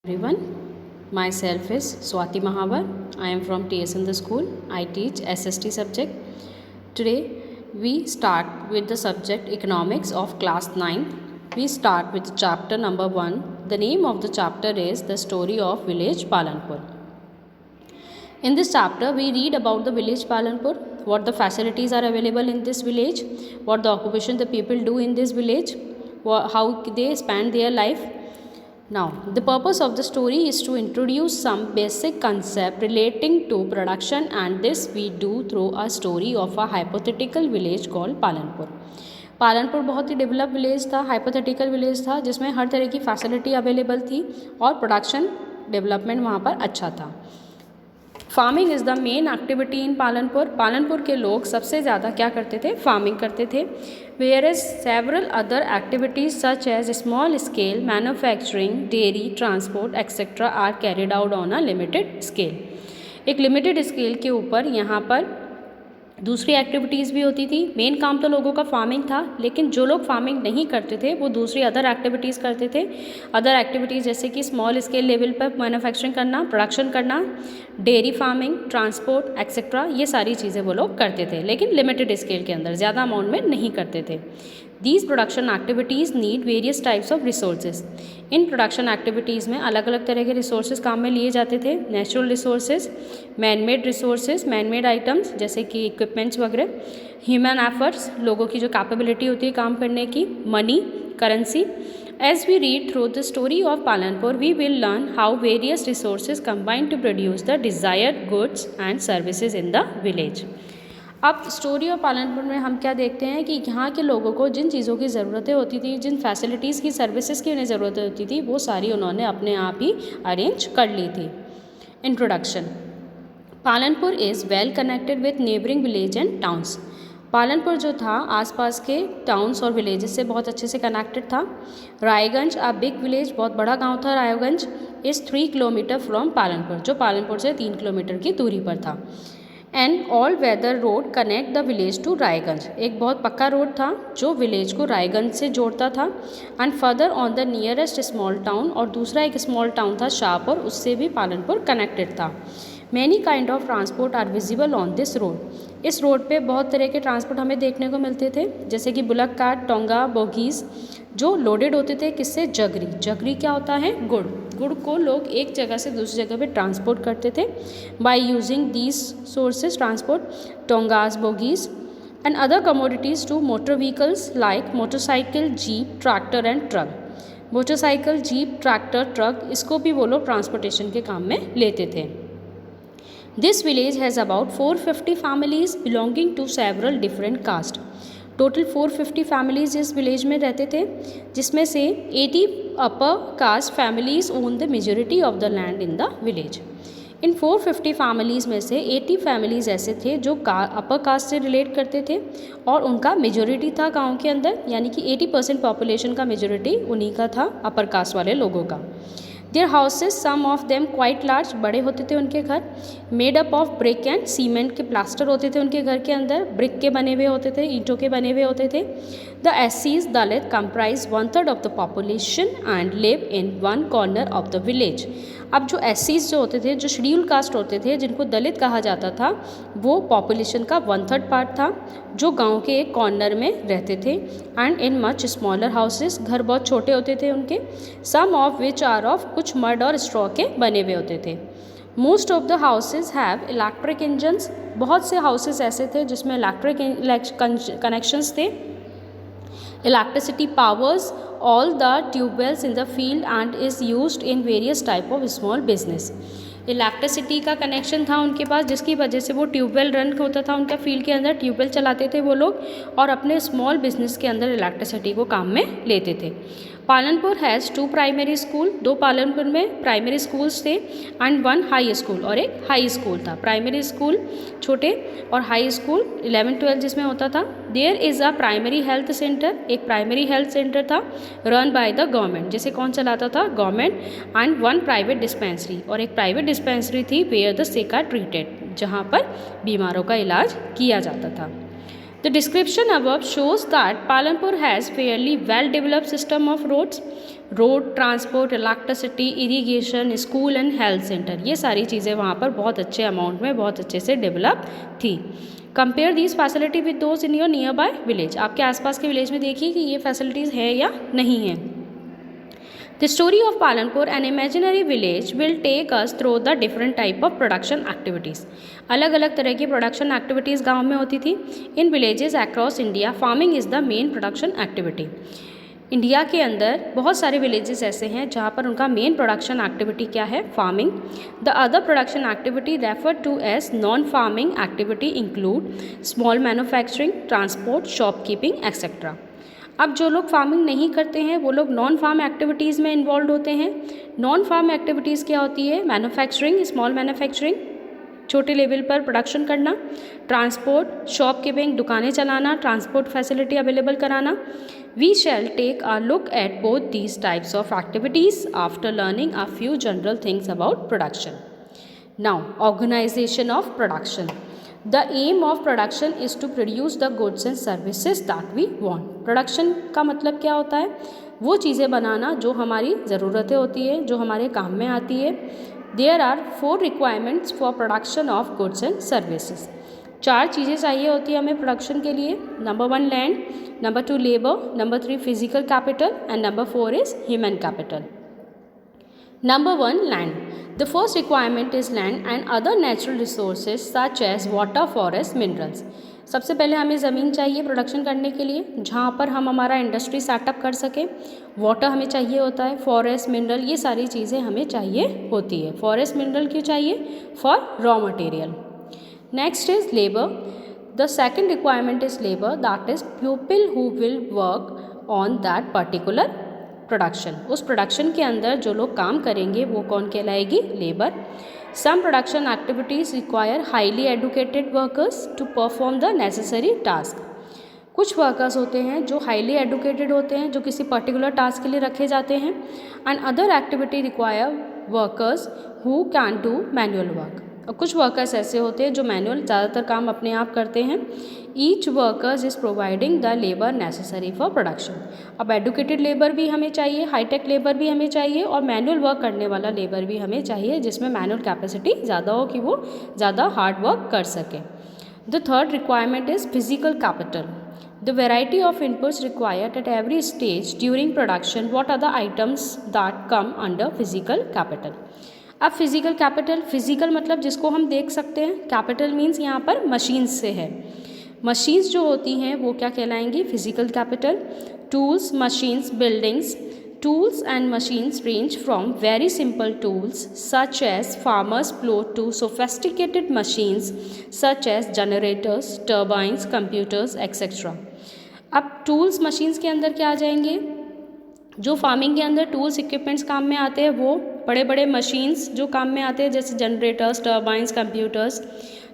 Everyone, myself is Swati Mahavar. I am from TS in the school. I teach SST subject. Today we start with the subject economics of class 9. We start with chapter number 1. The name of the chapter is The Story of Village Palanpur. In this chapter we read about the village Palanpur, what the facilities are available in this village, what the occupation the people do in this village, how they spend their life. Now, the purpose of the story is to introduce some basic concept relating to production, and this we do through a story of a hypothetical village called Palanpur. Palanpur बहुत ही develop village था, hypothetical village था जिसमें हर तरह की facility available थी और production development वहाँ पर अच्छा था. Farming is the main activity in Palanpur. Palanpur के लोग सबसे ज़्यादा क्या करते थे? फार्मिंग करते थे. Where is several other activities such as small scale manufacturing, dairy, transport etcetera are carried out on a limited scale. एक लिमिटेड स्केल के ऊपर यहाँ पर दूसरी एक्टिविटीज़ भी होती थी. मेन काम तो लोगों का फार्मिंग था, लेकिन जो लोग फार्मिंग नहीं करते थे वो दूसरी अदर एक्टिविटीज़ करते थे. अदर एक्टिविटीज़ जैसे कि स्मॉल स्केल लेवल पर मैन्युफैक्चरिंग करना, प्रोडक्शन करना, डेयरी फार्मिंग, ट्रांसपोर्ट एक्सेट्रा, ये सारी चीज़ें वो लोग करते थे, लेकिन लिमिटेड स्केल के अंदर, ज़्यादा अमाउंट में नहीं करते थे. These production activities need various types of resources. In production activities में अलग अलग तरह के रिसोर्सेज काम में लिए जाते थे. Natural resources, manmade resources, manmade items जैसे कि इक्विपमेंट्स वगैरह, ह्यूमन एफर्ट्स, लोगों की जो कैपेबिलिटी होती है काम करने की, money, currency. As we read through the story of Palanpur, we will learn how various resources combine to produce the desired goods and services in the village. अब स्टोरी ऑफ पालनपुर में हम क्या देखते हैं कि यहाँ के लोगों को जिन चीज़ों की ज़रूरतें होती थी, जिन फैसिलिटीज़ की, सर्विसेज की उन्हें ज़रूरतें होती थी, वो सारी उन्होंने अपने आप ही अरेंज कर ली थी. Introduction. Palanpur is well connected with neighbouring village and towns. Palanpur जो था आसपास के टाउन्स और विलेजेस से बहुत अच्छे से कनेक्टेड था. रायगंज अ बिग विलेज, बहुत बड़ा गांव था Raiganj, is 3 kilometre from Palanpur, जो पालनपुर से 3 किलोमीटर की दूरी पर था. And all weather road connect the village to Raiganj. एक बहुत पक्का रोड था जो विलेज को रायगंज से जोड़ता था. And further on the nearest small town, और दूसरा एक स्मॉल टाउन था शाहपुर, उससे भी पालनपुर कनेक्टेड था. Many kind of transport are visible on this road. इस रोड पे बहुत तरह के ट्रांसपोर्ट हमें देखने को मिलते थे, जैसे कि बुलक कार्ट, टोंगा, बोगीज़, जो लोडेड होते थे किससे? जगरी. जगरी क्या होता है? गुड़. गुड़ को लोग एक जगह से दूसरी जगह पे ट्रांसपोर्ट करते थे by using these sources transport, tongas, bogies and other commodities to motor vehicles like motorcycle, jeep, tractor and truck. Motorcycle, jeep, tractor, truck, इसको भी वो लोग ट्रांसपोर्टेशन के काम में लेते थे. This village has about 450 families belonging to several different castes. Total 450 families इस विलेज में रहते थे, जिसमें से 80 upper caste families own the majority of the land in the village. In 450 families में से 80 फैमिलीज़ ऐसे थे जो अपर कास्ट से रिलेट करते थे और उनका मेजोरिटी था गांव के अंदर, यानी कि 80% पॉपुलेशन का मेजोरिटी उन्हीं का था, अपर कास्ट वाले लोगों का. Their houses, some of them quite large, बड़े होते थे उनके घर, made up of brick and cement के प्लास्टर होते थे उनके घर के अंदर, ब्रिक के बने हुए होते थे, ईंटों के बने हुए होते थे. द एससीज Dalit comprise 1/3 of the population and live in one corner of the village. अब जो एससीज जो होते थे, जो शेड्यूल कास्ट होते थे, जिनको दलित कहा जाता था, वो पॉपुलेशन का 1/3 पार्ट था, जो गांव के एक कॉर्नर में रहते थे. And in much smaller houses, घर बहुत छोटे होते थे उनके, सम ऑफ विच आर ऑफ, कुछ मड और स्ट्रॉ के बने हुए होते थे. Most of the houses have electric engines. बहुत से हाउसेस ऐसे थे जिसमें इलेक्ट्रिक कनेक्शंस थे. Electricity powers all the tube-wells in the field and is used in various type of small business. Electricity का कनेक्शन था उनके पास, जिसकी वजह से वो ट्यूबवेल रन होता था उनका फील्ड के अंदर, ट्यूबवेल चलाते थे वो लोग और अपने स्मॉल बिजनेस के अंदर इलेक्ट्रिसिटी को काम में लेते थे. Palanpur has 2 primary school. 2 Palanpur में प्राइमरी स्कूल्स थे एंड 1 हाई स्कूल, और एक हाई स्कूल था. प्राइमरी स्कूल छोटे और हाई स्कूल 11-12 जिसमें होता था. There is a primary health centre. एक प्राइमरी हेल्थ सेंटर था रन बाय द गवर्नमेंट, जिसे कौन चलाता था? गवर्नमेंट. एंड 1 प्राइवेट डिस्पेंसरी, और एक प्राइवेट डिस्पेंसरी थी where the sick are treated, जहाँ पर बीमारों का इलाज किया जाता था. The description above shows that Palanpur has fairly well developed system of roads. Road transport, electricity, irrigation, school and health centre, ये सारी चीज़ें वहाँ पर बहुत अच्छे अमाउंट में बहुत अच्छे से डेवलप थी। Compare these facility with those in your near by village, आपके आसपास के विलेज में देखिए कि ये फैसिलिटीज़ है या नहीं है। The story of Palanpur an imaginary village will take us through the different type of production activities. अलग अलग तरह की प्रोडक्शन एक्टिविटीज़ गाँव में होती थी। In villages across India farming is the main production activity. India के अंदर बहुत सारे विलेजेस ऐसे हैं जहाँ पर उनका मेन प्रोडक्शन एक्टिविटी क्या है, farming. The other production activity refer to as non farming activity include small manufacturing, transport, shopkeeping etcetera. अब जो लोग फार्मिंग नहीं करते हैं वो लोग नॉन फार्म एक्टिविटीज़ में इन्वॉल्व होते हैं। नॉन फार्म एक्टिविटीज़ क्या होती है, मैन्युफैक्चरिंग, स्मॉल मैन्युफैक्चरिंग, छोटे लेवल पर प्रोडक्शन करना, ट्रांसपोर्ट, शॉपकीपिंग, दुकानें चलाना, ट्रांसपोर्ट फैसिलिटी अवेलेबल कराना। We shall take a look at both these types of activities after learning a few general things about production. Now organisation of production. The aim of production is to produce the goods and services that we want. Production का मतलब क्या होता है, वो चीज़ें बनाना जो हमारी ज़रूरतें होती है, जो हमारे काम में आती है। There are 4 requirements for production of goods and services. 4 चीज़ें चाहिए होती है हमें प्रोडक्शन के लिए। Number 1 land, number 2 labour, number 3 physical capital and number 4 is human capital. Number 1 land. The first requirement is land and other natural resources such as water, forest, minerals. सबसे पहले हमें ज़मीन चाहिए प्रोडक्शन करने के लिए जहाँ पर हम हमारा इंडस्ट्री सेटअप कर सकें। वाटर हमें चाहिए होता है, फॉरेस्ट, मिनरल, ये सारी चीज़ें हमें चाहिए होती है। फॉरेस्ट मिनरल क्यों चाहिए, for raw material. Next is labour. The second requirement is labour, that is people who will work on that particular production. उस प्रोडक्शन के अंदर जो लोग काम करेंगे वो कौन कहलाएगी, labour. Some production activities require highly educated workers to perform the necessary task. कुछ वर्कर्स होते हैं जो हाईली एडुकेटेड होते हैं, जो किसी पर्टिकुलर टास्क के लिए रखे जाते हैं। And other activity require workers who can do manual work. और कुछ वर्कर्स ऐसे होते हैं जो मैनुअल ज़्यादातर काम अपने आप करते हैं। Each workers is providing the labour necessary for production. अब एडुकेटेड लेबर भी हमें चाहिए, हाईटेक लेबर भी हमें चाहिए और मैनुअल वर्क करने वाला लेबर भी हमें चाहिए जिसमें मैनुअल कैपेसिटी ज़्यादा हो कि वो ज़्यादा हार्ड वर्क कर सके। The third requirement is physical capital. The variety of inputs required at every stage during production. What are the items that come under physical capital? अब फिजिकल कैपिटल, फिजिकल मतलब जिसको हम देख सकते हैं, कैपिटल मीन्स यहाँ पर मशीन्स से है। मशीन्स जो होती हैं वो क्या कहलाएंगी, physical capital. Tools, machines, buildings. Tools and machines range from very simple tools such as farmers' plow to sophisticated machines such as generators, turbines, computers, etc. अब टूल्स मशीन्स के अंदर क्या आ जाएंगे, जो फार्मिंग के अंदर टूल्स इक्विपमेंट्स काम में आते हैं वो बड़े बड़े मशीन्स जो काम में आते हैं जैसे generators, turbines, computers.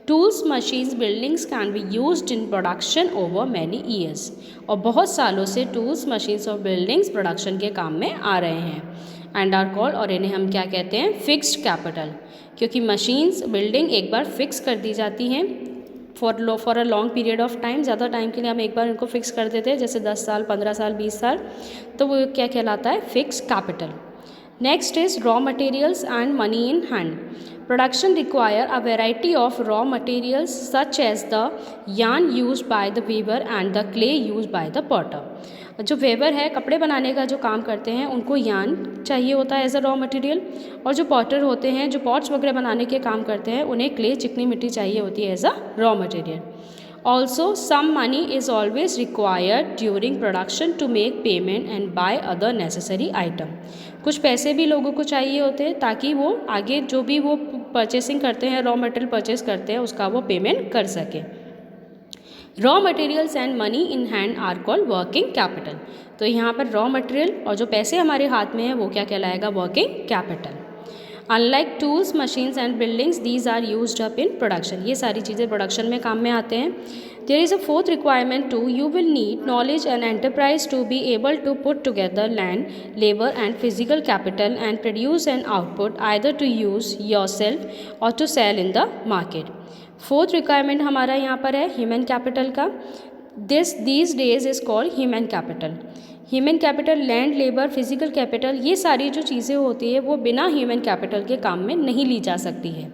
Tools, machines, buildings can be used in production over many years. और बहुत सालों से टूल्स, मशीन्स और बिल्डिंग्स प्रोडक्शन के काम में आ रहे हैं. एंड आर कॉल्ड, और इन्हें हम क्या कहते हैं, फिक्स्ड कैपिटल. क्योंकि मशीन्स, बिल्डिंग एक बार फिक्स कर दी जाती हैं for a long period of time. ज़्यादा टाइम के लिए हम एक बार इनको फिक्स कर देते हैं जैसे 10 साल, 15 साल, 20 साल, तो वो क्या कहलाता है, fixed capital. Next is raw materials and money in hand. Production require a variety of raw materials such as the yarn used by the weaver and the clay used by the potter. जो waiver है, कपड़े बनाने का जो काम करते हैं, उनको यार्न चाहिए होता है एज अ रॉ मटेरियल. और जो पॉटर होते हैं, जो पॉट्स वगैरह बनाने के काम करते हैं, उन्हें क्ले, चिकनी मिट्टी चाहिए होती है as a raw material. Also, some money is always required during production to make payment and buy other necessary item. कुछ पैसे भी लोगों को चाहिए होते हैं ताकि वो आगे जो भी वो परचेसिंग करते हैं, रॉ मटेरियल परचेस करते हैं, उसका वो पेमेंट कर सके. Raw materials and money in hand are called working capital. तो यहाँ पर रॉ मटेरियल और जो पैसे हमारे हाथ में है वो क्या कहलाएगा, working capital. Unlike tools, machines and buildings, these are used up in production. ये सारी चीज़ें प्रोडक्शन में काम में आते हैं. There is a fourth requirement too, you will need knowledge and enterprise to be able to put together land, labour and physical capital and produce an output either to use yourself or to sell in the market. Fourth requirement हमारा यहाँ पर है human capital का. These days is called human capital. Human capital, land, labour, physical capital, ये सारी जो चीज़ें होती है वो बिना ह्यूमन कैपिटल के काम में नहीं ली जा सकती है।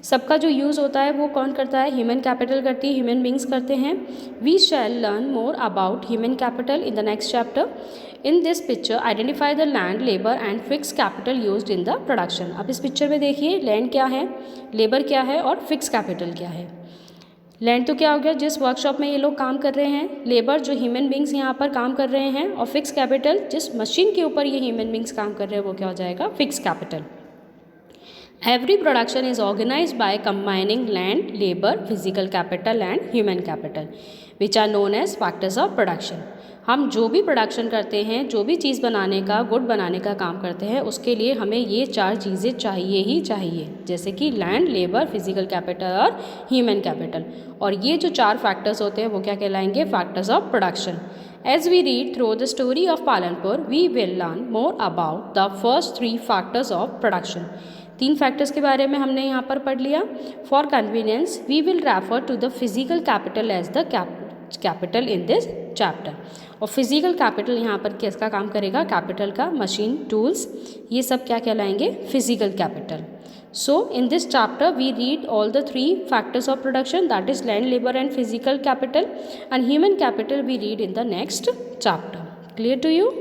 सबका जो यूज़ होता है वो कौन करता है? ह्यूमन कैपिटल करती है, ह्यूमन बींग्स करते हैं। We shall learn more about human capital in the next chapter. In this picture identify the land, labour and fix capital used in the production. अब इस पिक्चर में देखिए लैंड क्या है, लेबर क्या है और फिक्स कैपिटल क्या है। लैंड तो क्या हो गया, जिस वर्कशॉप में ये लोग काम कर रहे हैं, लेबर जो ह्यूमन बींग्स यहाँ पर काम कर रहे हैं, और फिक्स कैपिटल जिस मशीन के ऊपर ये ह्यूमन बींग्स काम कर रहे हैं वो क्या हो जाएगा? Fix capital. Every production is organized by combining land, labor, physical capital and human capital, which are known as factors of production. हम जो भी प्रोडक्शन करते हैं, जो भी चीज़ बनाने का, गुड बनाने का काम करते हैं, उसके लिए हमें ये 4 चीज़ें चाहिए ही चाहिए, जैसे कि लैंड, लेबर, फिजिकल कैपिटल और ह्यूमन कैपिटल। और ये जो 4 फैक्टर्स होते हैं वो क्या कहलाएंगे? Factors of production. As we read through the story of Palanpur, we will learn more about the first 3 factors of production. 3 factors के बारे में हमने यहाँ पर पढ़ लिया। For convenience we will refer to the physical capital as the capital in this chapter. और physical capital यहाँ पर किसका काम करेगा? कैपिटल का, मशीन, टूल्स, ये सब क्या कहलाएंगे? Physical capital. So in this chapter we read all the 3 factors of production, that is land, labour and physical capital, and human capital we read in the next chapter. Clear to you?